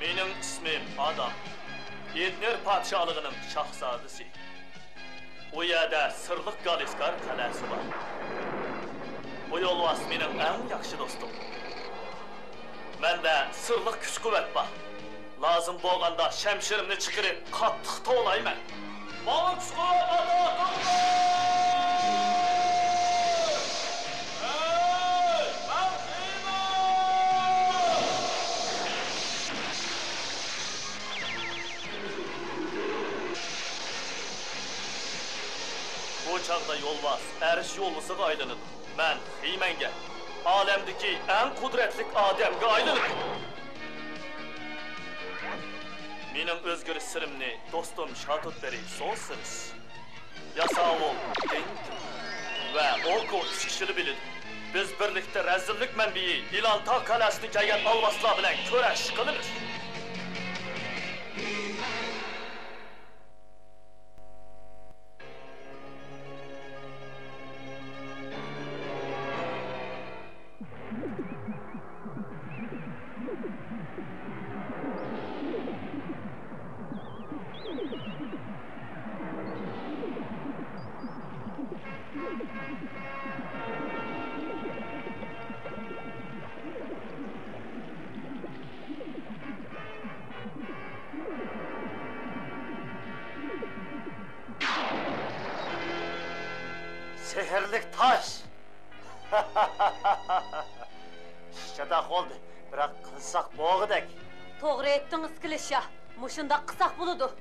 Mening ismim Adam. Edner padşahlığının şahzadesi. O yerda sırlıq Galiskar qalasi var. Bu Yolvas mening eng yaxshi do'stim. Menda sırlıq kuch-quvvat bor. Lazım bo'lganda shamshirimni chiqirib, qattiq tovlayman. Manga kuch-quvvat ato qilinglar! Bu çağda Yolvas, Eriş yollusuga aylanıp, men Hiymanga, alemdeki en kudretlik adamga aylanıp. Mening o'zgarish sirimni do'stim Shatutberi so'zsiz. Yasavul, Denkin va Oko uch kishini biladi. Biz birlikda razillik manbai Ilanta qalasini kelgan olvoslar bilan kurash qilamiz. Seherlik taş. Şada oldu. Bırak kılsak boğudek. Toğru ettiniz Kilişya. Muşunda kısak buludu.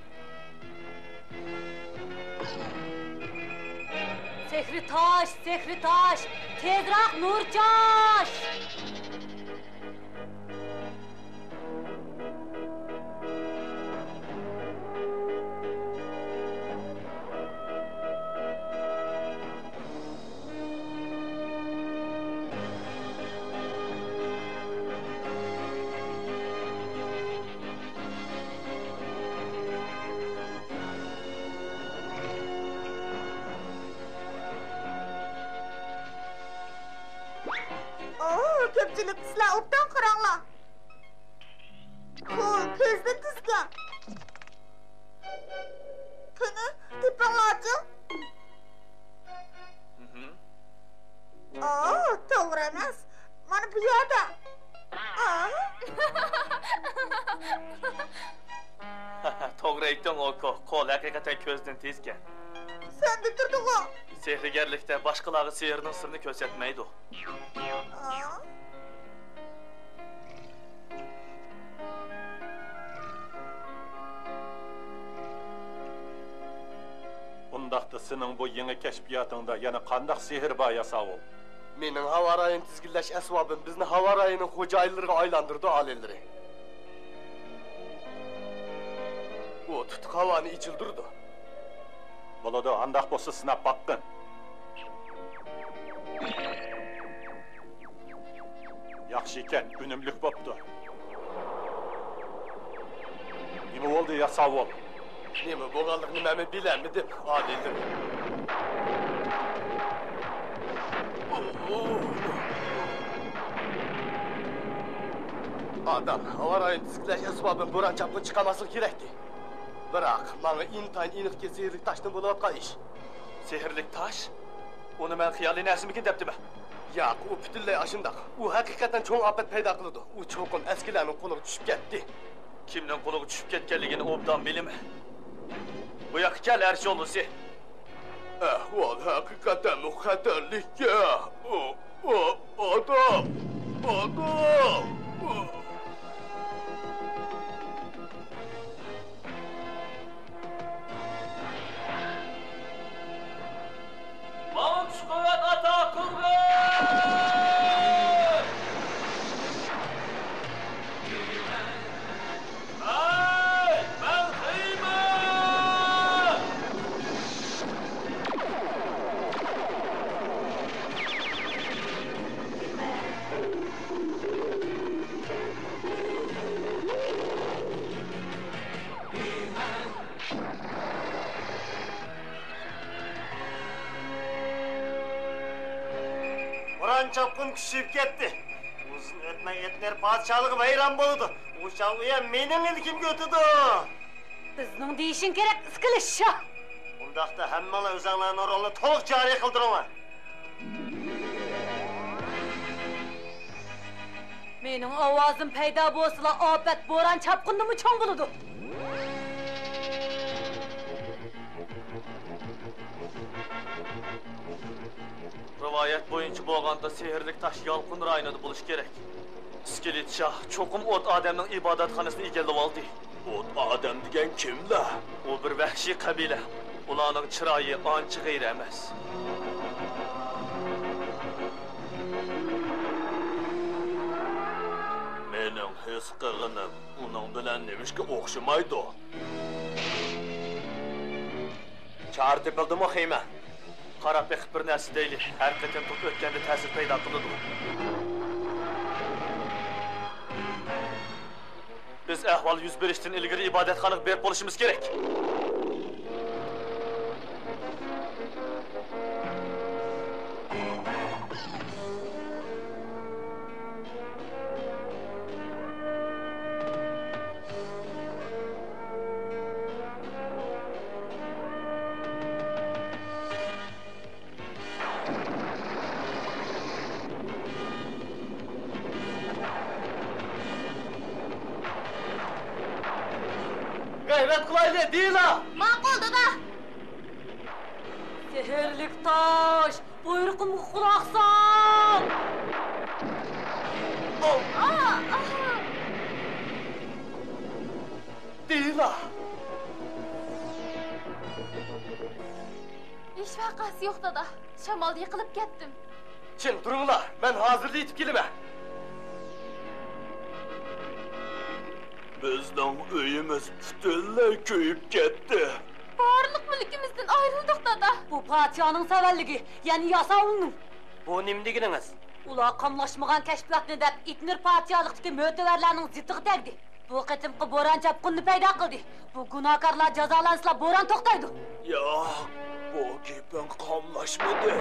Sehri taş. Tezrak Nurcaş. Köpçülük sizler optan qaranglar. Qo'l ko'zdan tizgan. Qani, tepanglarchi. To'g'ri emas. Mana bu yerda. To'g'ri aytding, Oko. Qo'l haqiqatan ko'zdan tezgan. Sen de turdun-ku. Sehrgarlikda boshqalarga sehrning sirini ko'rsatmaydi. Undaqda sening bu yangi kashfiyotingda yana qandaq sehr bor Yasavul? Mening havo rayini tizginlash asbobim bizni havo rayining xo'jaylariga aylantirdi alellari. U tutuq havoni ichildirdi. Bo'ladi, andaq bo'lsa sinab boqqin. Yaxshi ekan, unumlik bo'pti. Nima bo'ldi Yasavul? Nima bo'lganligini men bilmadim, adildir. Adam, havo rayini tizginlash asbobim bo'ron chapqin chiqamasligi kerakdi. Biroq, menga intayin iniqga sehrlik toshdan bo'layotgan ish. Sehrlik tosh? Uni men xiyoliy narsamikin debdimi? Yo'q, u butunlay ashundoq. U haqiqatan cho'ng ofat paydo qildi. U cho'qin eskilarning qo'liga tushib ketdi. Kimning qo'liga tushib ketganligini obdan bilaman. Bu yoqqa kel Erish yollusi. Ahvol haqiqatan muxatarlikka. Adam. Manga kuch-quvvat ato qilinglar! Chapqin kuchayib ketdi. Uzun etmey etler padişahlığı vayran boludu. Uşağıya menin ilkim götüdü. Bizning deyişin kerak Iskilish Shah. Undaqda hammalar o'zinglarning rolini to'liq joriy qildiringlar. Mening ovozim paydo bo'lsa, ofat bo'ron chapqinimi cho'ng bo'ladi. Rivayet boyunca bo'lganda sehrlik taş yalqın rayonida bo'lish kerak. Iskilit Shah cho'qim o't odamning ibodatxonasini egallab oldi. O't odam degan kimlar? U bir vahshiy qabila. Ularning chiroyi ancha g'ayri emas. Mening his qilganim uning bilan nemishga o'xshamaydi. Char tepildimi xiyma? Qarab beqib bir narsa deylik. Har qachon to'p o'tganda ta'sir paydo qiladi. Biz ahvol yuz berishdan ilgari ibodatxonaga berib bo'lishimiz kerak. Gayret kılaylı değil ha! Ma'qul dada. Sehrlik tosh, buyruqimga quloq sol. Değil ha! Hech vaqasi yo'q dada. Shamolda yiqilib ketdim. Chin durunglar, men hozirda yetib kelaman. Bizning uyimiz butunlay kuyib ketdi. Barliq mulkimizdan ayrildik dada. Bu podshoning savalligi, ya'ni yasovning. Bu nim degininiz? Ular qamlashmagan kashfiyotni deb Itnir podshohlikdagi mo'tavarlarning zitiga tegdi. Bu qatimqi bo'ron chapqinni paydo qildi. Bu gunohkorlar jazolansa bo'ron to'xtaydi. Yo'q, bu gaping qamlashmadi.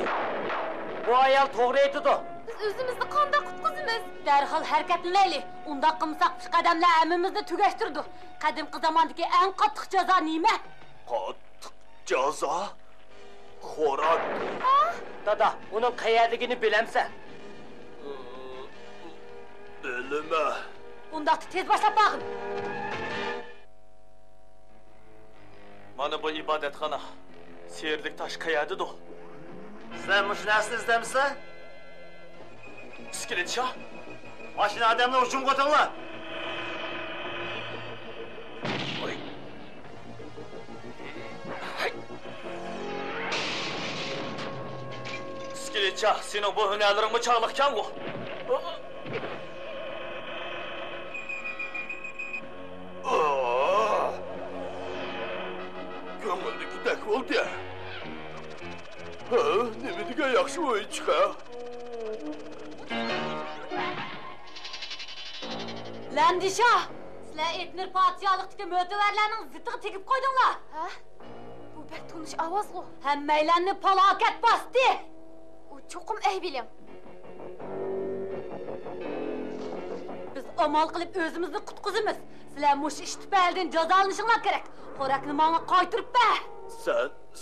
Bu ayol to'g'ri aytdi. Biz o'zimizni qanday qutqizamiz? Darhol harakatlanaylik. Unda qilmasak qadamlar hammamizni tugashtirdi. Qadimgi zamondagi eng qattiq jazo nima? Qattiq jazo? Xo'rak. Dada, uning qayerligini bilamsan? Bilma. Unda tez boshlab boqing. Mana bu ibodatxona. Sehrlik tosh qayerda-da? Sen bu narsani izlamsan? Iskilit Shah. Mashina odamlar hujum qo'tinglar. Iskilit Shah, sening bu hunarlaring chaqliqkan bu. Ko'ngildagidek bo'ldi. Ha, nima degan yaxshi o'yinchi ha? Landisha, sizlar Itnir podshohlikdagi mo'tavarlarning zitiga tegib qo'ydinglar. Ha? Bu bir tunish ovoz-ku. Hammaylarni falokat bosdi. U cho'qim bilim. Biz amal qilib o'zimizni qutqizamiz. Sizlar mush ish tufaylidan jazolanishinglar kerak. Xo'rakni menga qaytirib ber.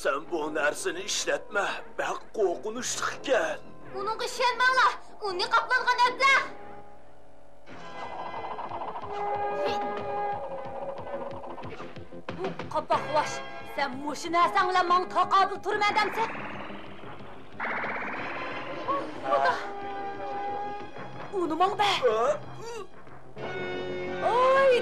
Sen bu narsani ishlatma. Baq qo'rqinchli ekan. Uningga ishonmanglar. U niqoblangan otlar. Bu qaboqvosh, sen mush narsang bilan menga taqobil turmadimsan. Uni menga ber. Oy!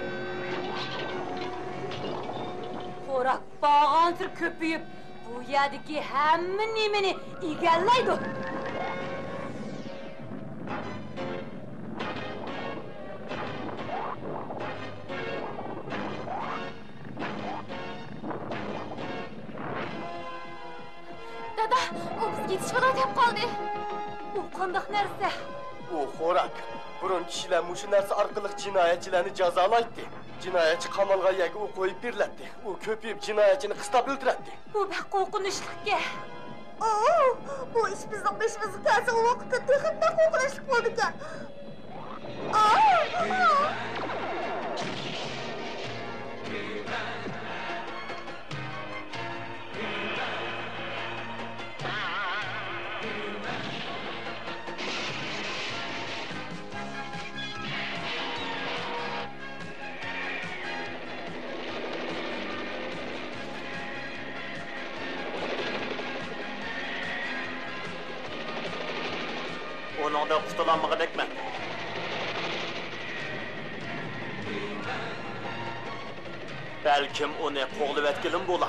Xo'rak bağ'ansir ko'payib, bu yerdagi hamma nimani egallaydi. Dada, u bizga yetishmadan deb qoldi. U qandoq narsa? Bu xo'rak. Burun kishilar mushu narsa orqali jinoyatchilarni jazolaydi. Jinoyatchi qamalga yagi u qo'yib beriladi. U ko'payib jinoyatchini qistab o'ldiradi. Bu bir qo'rqinchlikka. Bu ish bizning beshimizga kelsa, u vaqtda texnika qo'rqinchli bo'ldi ekan. Onundan kurtulanmağa bekme. Belkim onu qoğulup etkilim bola.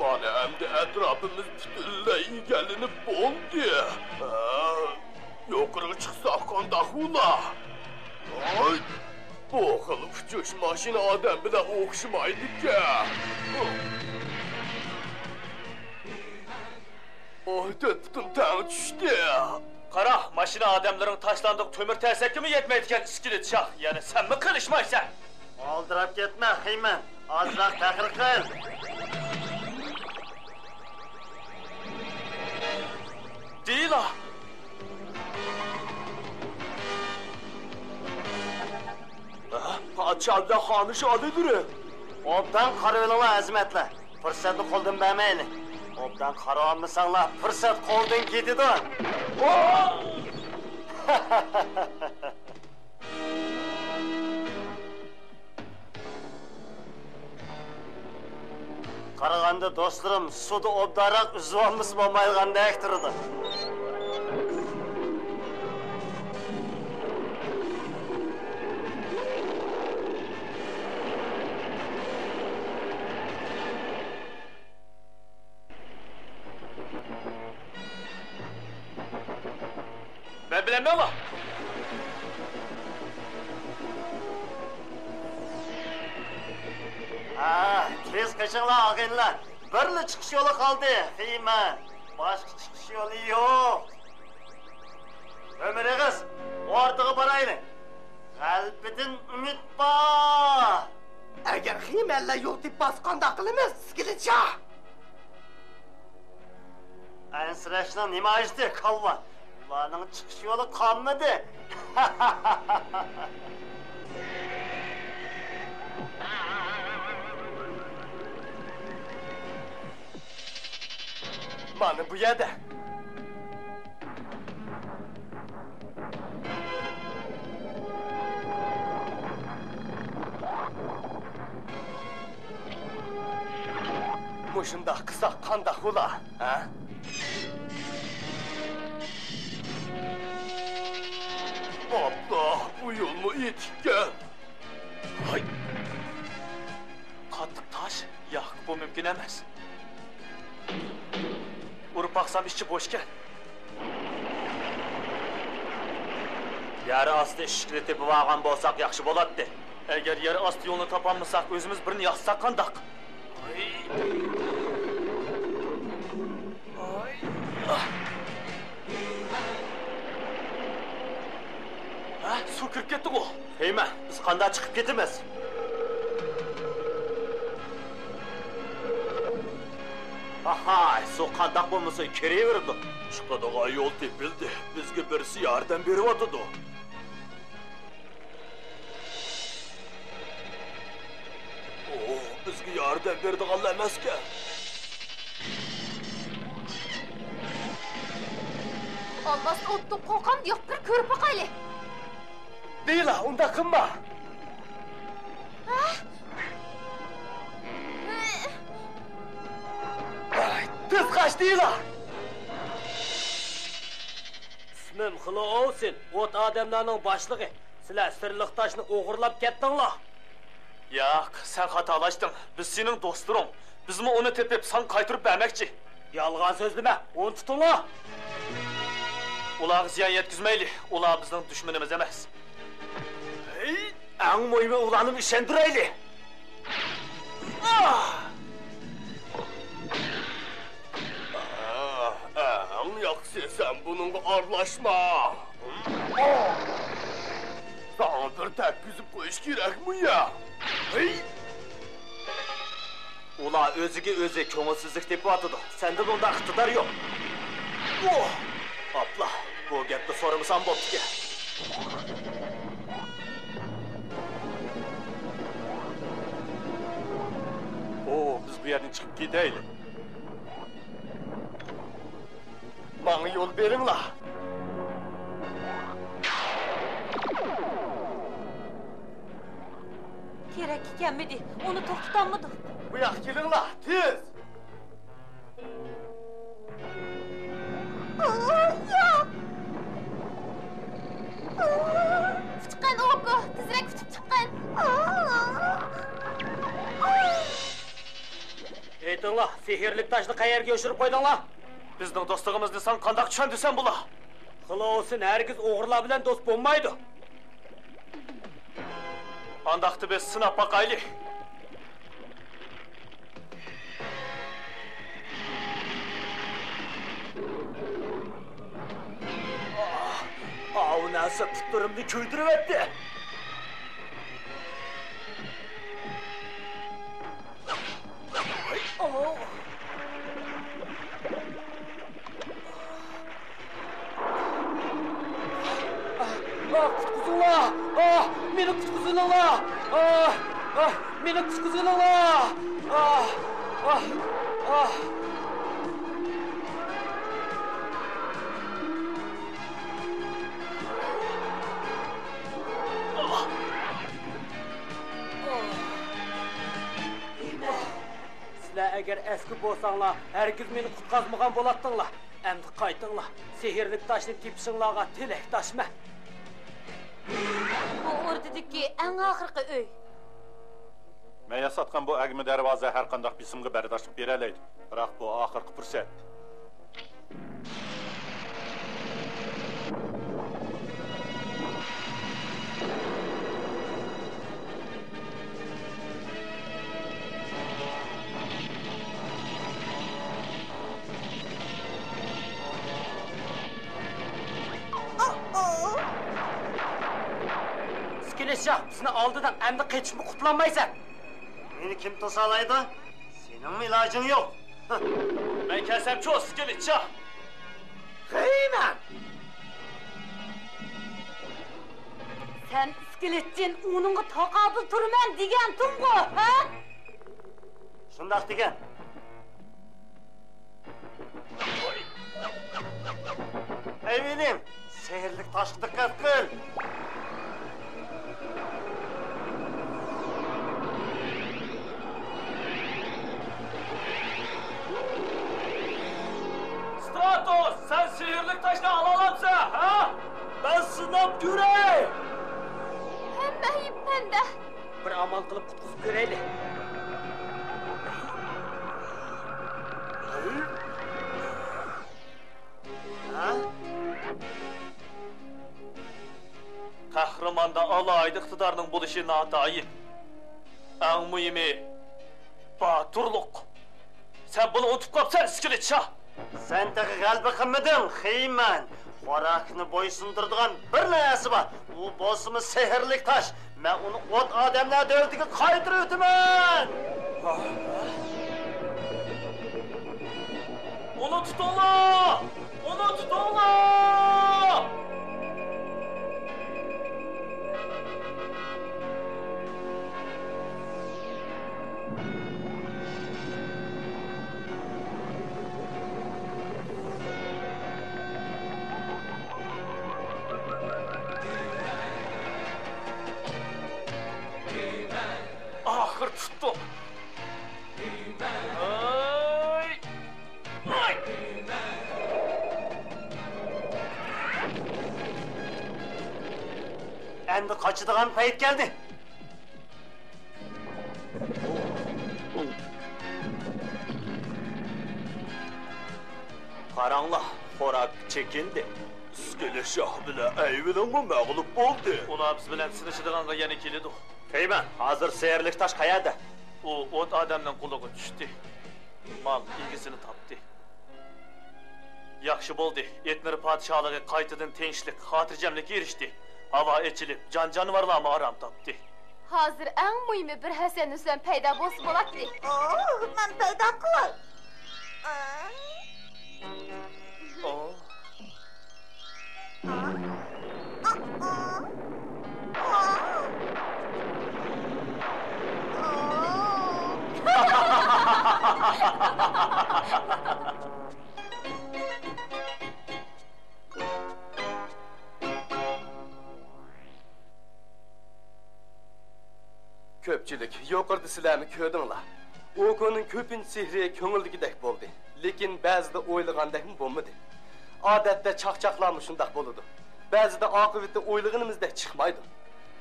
Mana endi etrafımız bütünle gelinip boldu. Yukarı çıksak kandak ula. Ay, bu kılıf uçuş maşini adam bile okşamaydı ki. Tuttum tane düştü. Qara, maşina adamların taşlandığı tömür terseki mi yetmeydiken iskilit şah? Yani sen mi kılışmaysan? Aldırıp gitme Heymen. Azrak takır kıl. Değil ha. Padişah'da hanı şadıdır. Obdan karıvılıla azmetle. Fırsatı koldun bəmeyini. Obdan karıvanmısanla fırsat koldun gididu. Karıgandı dostlarım, sudu obdarak üzvanmış olmayılganda ektirdi. Ben bilemem ama. Tez kaçınla ağınlar. Birli çıkış yolu kaldı Heymen. Başka çıkış yolu yok. Ömür kız, ortağı baraylı. Kalbidin ümit var. Eğer himelle yok deyip baskanda kılımız, iskilit şah. En sıraşına nima işte kalva. Ulanın çıkış yolu kalmadı. Bana bu yerde. Muşunda kısa kandak ula, ha? Allah, bu yol mu itikken? Ay. Katlık taş, yak bu mümkün emas. Urup baksam işçi boşken. Yarı astı işikli tepi bağan bolsak yaxşı bolatdı. Eğer yarı astı yolunu tapanmasak özümüz birini yaksak kandak. Ay. Ay. Ah. Ha, su kırıp gitti bu. Heymen, biz kandan çıkıp gitmez. Aha, su kandak bulmasa kereye verirdi. Çıkadağa yol tepildi. Bizge birisi yardım beri atıdı. Bizge yardım verdi Allah emeske. Olmaz ottu qo'rqam yo'q bir ko'rib boqaylik. Değil ha, onda kınma. Tız kaç değil ha. İsmim Xılı olsun, ot adamlarının başlığı. Sizler sırlıq taşını oğurlap kettinler. Yak, sen hatalaştın. Biz senin dosturun. Biz mi onu tepip san kaytırıp vermekçi? Yalğan sözlüme, onu tutunlar. Ulağı ziyan yetkizmeyli. Ulağı bizden düşmanımız emez. Hey, en mühimi ulanım işendireyli. Yaksı sen bununla arlaşma. bir tekkizip koyuş gerek mi ya? Hey! Ula özüge özü köngülsüzlük dep atıdı. Sende bunda iktidar yok. Oh! Abla, bu gapni so'ramasam bo'pti. Oo, biz bu yerden çıkıp gideylik. Bana yol verin la. Gerek ekanmidi, onu to'xtatanmidi. Bu yak gelin la, tez. Chiqqan Oko, tezroq kutib chiqqan. Aytinglar, sehrlik toshni qayerga yoshirib qo'ydinglar? Bizning do'stligimizni sen qandoq tushundisan bula? Xilosin hargiz o'g'rilar bilan do'st bo'lmaydi. Andaqti biz sinab baqaylik. O narsa tutturimni kuydirib etdi. Qutquzinglar! Meni qutquzinglar! Meni qutquzinglar! Sizlar agar eski bo'lsanglar, hargiz meni qutqazmagan bo'lardinglar. Endi qaytinglar. Sehrlik toshni tepishinglarga tilakdoshman. Bu o'rdidagi eng oxirgi uy. Maya satqan bu agmi darvoza har qanday bisimga bardoshib beralaydi. Biroq bu oxirgi fursat. Skileshah, bizni oldidan endi qaytishni qutlanmaysan. Meni kim to'salaydi? Sening ilojing yo'q. Men kelsam cho'z, Skilitcha. Qiyman! Sen iskeletchin uningga taqobil turman degan-tumg'u, ha? Shundoq degan. Ey benim, sehrlik toshga diqqat qil. Stratos, sen sehrlik toshni ola olamsan, ha? Ben sinab ko'ray. Hamma yippanda. Bir amal qilib qutqizib ko'raylik. Ha? Qahramonda alayda iqtidorning bo'lishi notayin. Eng muhimi baturluq. Sen bunu unutib qopsan, Skilitcha. Sen de g'alba qilmading, Xiyman. Xorakni bo'ysundiradigan bir narsa bor. U bo'lsimi sehrlik tosh. Men uni o't odamlar davlatiga qaytarib o'taman. Onu tutinglar! Onu tutinglar! Ahır tuttum. Ay! Ay! Endi qochadigan payt keldi. Qaranglar, xo'rak chekindi. Skileshah bilan ayvilingmi mag'lub bo'ldi. Ular biz bilan sinishadiganqa yana keladi. Xiyman, hozir sehrlik tosh qayerda? U o't odamning qo'liga tushdi. Mal ilgisini topdi. Yaxshi bo'ldi. Etnir podshohligi qaytadan tinchlik, xotirjamlikka erishdi. Hava içilip can canavarlarımı aram taptı. Hazır en mühimi bir Hasan Hüseyin payda bolsa bolatdi. Oo, men payda qilay. Oo. Köpçülük, yukarıda sizlerni kördüңlar. Oko'nun köpün sihri köngüldikidek boldu. Lekin ba'zida o'ylagandek bo'lmadi. Odatda chaqchaqlarmi shundaq bo'ladi. Ba'zida oqibati o'ylaganimizdek chiqmaydi.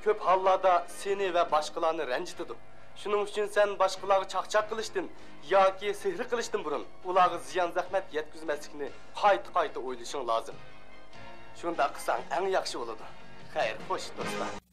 Ko'p hollarda seni va boshqalarni ranjitadi. Shuning uchun sen boshqalarga chaqchaq qilishdan yoki sihri qilishdan burun ularga ziyon zahmat yetkazmaslikni qayta o'ylashing lozim. Shunda qilsang eng yaxshi bo'ladi. Xayr, xo'sh do'stlar.